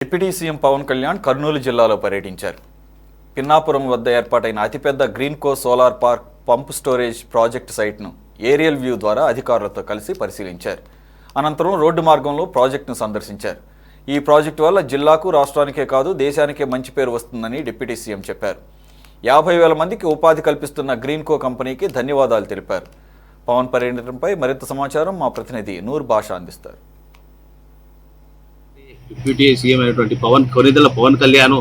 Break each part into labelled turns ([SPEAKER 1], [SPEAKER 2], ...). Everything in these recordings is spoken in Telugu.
[SPEAKER 1] డిప్యూటీ సీఎం పవన్ కళ్యాణ్ కర్నూలు జిల్లాలో పర్యటించారు. పిన్నాపురం వద్ద ఏర్పాటైన అతిపెద్ద Greenko solar park pump storage project సైట్ను ఏరియల్ వ్యూ ద్వారా అధికారులతో కలిసి పరిశీలించారు. అనంతరం రోడ్డు మార్గంలో ప్రాజెక్టును సందర్శించారు. ఈ ప్రాజెక్టు వల్ల జిల్లాకు, రాష్ట్రానికే కాదు దేశానికే మంచి పేరు వస్తుందని డిప్యూటీ సీఎం చెప్పారు. 50,000 మందికి ఉపాధి కల్పిస్తున్న గ్రీన్కో కంపెనీకి ధన్యవాదాలు తెలిపారు. పవన్ పర్యటనపై మరింత సమాచారం మా ప్రతినిధి నూర్ బాషా అందిస్తారు.
[SPEAKER 2] డిప్యూటీ సీఎం అయినటువంటి పవన్ కళ్యాణ్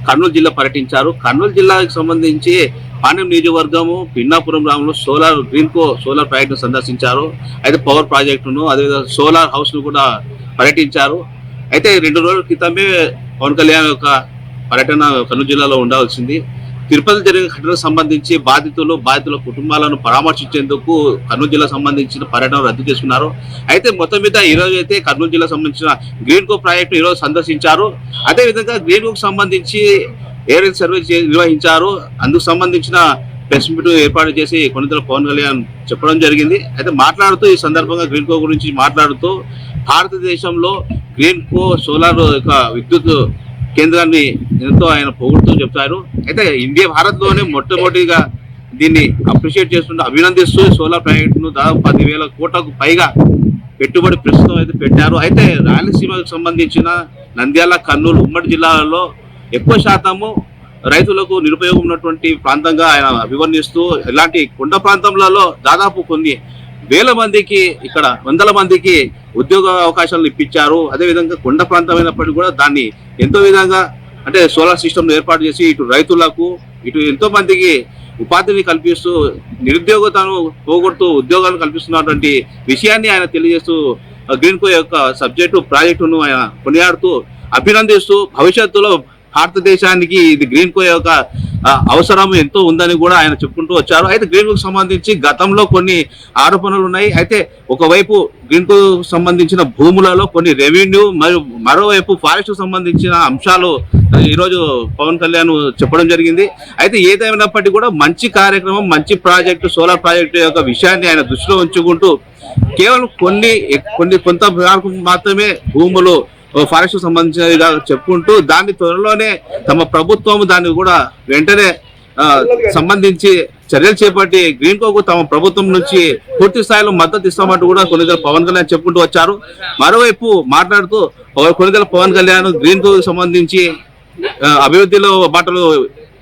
[SPEAKER 2] కర్నూలు జిల్లా పర్యటించారు. కర్నూలు జిల్లాకు సంబంధించి పాణ్యం నియోజకవర్గము పిన్నాపురం గ్రామంలో గ్రీన్కో సోలార్ ప్రాజెక్టును సందర్శించారు. అయితే పవర్ ప్రాజెక్టును, అదేవిధంగా సోలార్ హౌస్ ను కూడా పర్యటించారు. అయితే 2 రోజుల క్రితమే పవన్ కళ్యాణ్ యొక్క పర్యటన కర్నూలు జిల్లాలో ఉండాల్సింది. తిరుపతి జరిగిన ఘటనకు సంబంధించి బాధితుల కుటుంబాలను పరామర్శించేందుకు కర్నూలు జిల్లా సంబంధించిన పర్యటన రద్దు చేసుకున్నారు. అయితే మొత్తం మీద ఈ రోజు అయితే కర్నూలు జిల్లా సంబంధించిన గ్రీన్కో ప్రాజెక్టు ఈ రోజు సందర్శించారు. అదేవిధంగా గ్రీన్కోకు సంబంధించి ఏరియల్ సర్వే నిర్వహించారు. అందుకు సంబంధించిన ప్రెస్ మీట్ ఏర్పాటు చేసి కొన్నితల పవన్ కళ్యాణ్ చెప్పడం జరిగింది. అయితే మాట్లాడుతూ ఈ సందర్భంగా గ్రీన్కో గురించి మాట్లాడుతూ భారతదేశంలో గ్రీన్కో సోలార్ యొక్క విద్యుత్ కేంద్రాన్ని ఎంతో ఆయన పొగుడుతూ చెప్తారు. అయితే భారత్లోనే మొట్టమొదటిగా దీన్ని అప్రిషియేట్ చేస్తుంటే అభినందిస్తూ సోలార్ ప్రాజెక్టును దాదాపు 10,000 కోట్లకు పైగా పెట్టుబడి ప్రస్తుతం అయితే పెట్టారు. అయితే రాయలసీమకు సంబంధించిన నంద్యాల, కర్నూలు ఉమ్మడి జిల్లాలలో ఎక్కువ శాతము రైతులకు నిరుపయోగం ఉన్నటువంటి ప్రాంతంగా ఆయన అభివర్ణిస్తూ ఇలాంటి కొండ ప్రాంతంలో దాదాపు కొన్ని వేల మందికి, ఇక్కడ వందల మందికి ఉద్యోగ అవకాశాలను ఇప్పించారు. అదేవిధంగా కొండ ప్రాంతమైనప్పటికీ కూడా దాన్ని ఎంతో విధంగా అంటే సోలార్ సిస్టమ్ ఏర్పాటు చేసి ఇటు రైతులకు ఇటు ఎంతో మందికి ఉపాధిని కల్పిస్తూ నిరుద్యోగతను పోగొడుతూ ఉద్యోగాలను కల్పిస్తున్నటువంటి విషయాన్ని ఆయన తెలియజేస్తూ గ్రీన్కో యొక్క ప్రాజెక్టును ఆయన కొనియాడుతూ అభినందిస్తూ భవిష్యత్తులో భారతదేశానికి ఇది గ్రీన్కో యొక్క అవసరం ఎంతో ఉందని కూడా ఆయన చెప్పుకుంటూ వచ్చారు. అయితే గ్రీన్కోకు సంబంధించి గతంలో కొన్ని ఆరోపణలు ఉన్నాయి. అయితే ఒకవైపు గ్రీన్కో సంబంధించిన భూములలో కొన్ని రెవెన్యూ మరియు మరోవైపు ఫారెస్ట్ సంబంధించిన అంశాలు ఈరోజు పవన్ కళ్యాణ్ చెప్పడం జరిగింది. అయితే ఏదైనప్పటికీ కూడా మంచి కార్యక్రమం, మంచి ప్రాజెక్టు, సోలార్ ప్రాజెక్టు యొక్క విషయాన్ని ఆయన దృష్టిలో ఉంచుకుంటూ కేవలం కొంత మాత్రమే భూములు ఫారెస్ట్ సంబంధించినవిగా చెప్పుకుంటూ దాన్ని త్వరలోనే తమ ప్రభుత్వం దాన్ని కూడా వెంటనే సంబంధించి చర్యలు చేపట్టి గ్రీన్కోకు తమ ప్రభుత్వం నుంచి పూర్తి స్థాయిలో మద్దతు ఇస్తామంటూ కూడా కొన్నిదల పవన్ కళ్యాణ్ చెప్పుకుంటూ వచ్చారు. మరోవైపు మాట్లాడుతూ కొన్నిదల పవన్ కళ్యాణ్ గ్రీన్కోకు సంబంధించి అభివృద్ధిలో బాటలు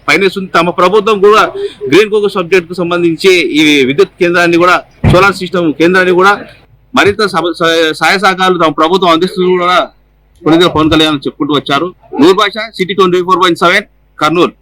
[SPEAKER 2] పయనిస్తుంది. తమ ప్రభుత్వం కూడా గ్రీన్కోకు సబ్జెక్ట్ కు సంబంధించి ఈ విద్యుత్ కేంద్రాన్ని కూడా, సోలార్ సిస్టమ్ కేంద్రాన్ని కూడా మరింత సహాయ సహకారాలు తమ ప్రభుత్వం అందిస్తూ కూడా కొన్నిదల పవన్ కళ్యాణ్ చెప్పుకుంటూ వచ్చారు. నూర్ బాషా, సిటీ 24/7, కర్నూలు.